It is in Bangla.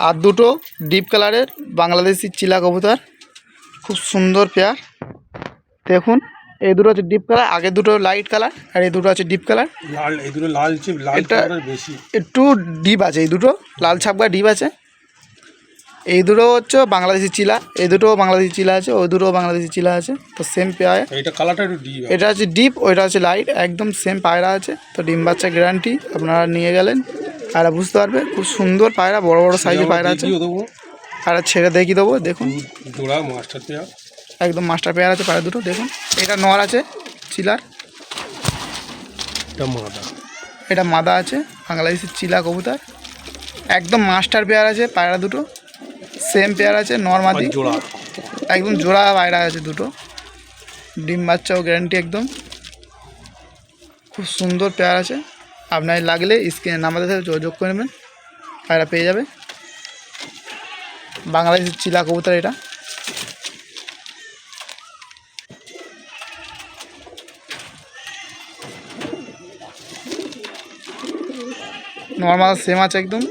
আর দুটো ডিপ কালারের বাংলাদেশি চিলা কবুতর, খুব সুন্দর পেয়ার। দেখুন এই দুটো হচ্ছে ডিপ কালার, আগে দুটো লাইট কালার আর এই দুটো আছে ডিপ কালার। লাল, এই দুটো লাল বেশি, একটু ডিপ আছে, এই দুটো লাল ছাপকা ডিপ আছে। এই দুটো হচ্ছে বাংলাদেশি চিলা, এই দুটো বাংলাদেশি চিলা আছে, ওই দুটো বাংলাদেশি চিলা আছে। তো সেম পেয়ার, এইটা কালারটা একটু ডিপ, এটা হচ্ছে ডিপ, ওইটা হচ্ছে লাইট, একদম সেম পায়রা আছে। তো ডিম বাচ্চা গ্যারান্টি, আপনারা নিয়ে গেলেন পায়রা বুঝতে পারবে। খুব সুন্দর পায়রা, বড় বড় সাইজের পায়রা আছে। পায়রা ছেড়ে দেখিয়ে দেবো, দেখুন জোড়া মাস্টার পেয়ার, একদম মাস্টার পেয়ার আছে পায়রা দুটো। দেখুন এটা নর আছে চিলার, এটা মাদা আছে বাংলাদেশি চিলা কবুতর, একদম মাস্টার পেয়ার আছে পায়রা দুটো, সেম পেয়ার আছে নর মাদি, একদম জোড়া পায়রা আছে দুটো। ডিম বাচ্চাও গ্যারান্টি একদম, খুব সুন্দর পেয়ার আছে। আপনার লাগলে স্ক্রিনে নাম্বারের সাথে যোগাযোগ করে নেবেন, পায়রা পেয়ে যাবে। বাংলাদেশের চিলা কবুতর এটা। নর্মাল সেম আছে একদম।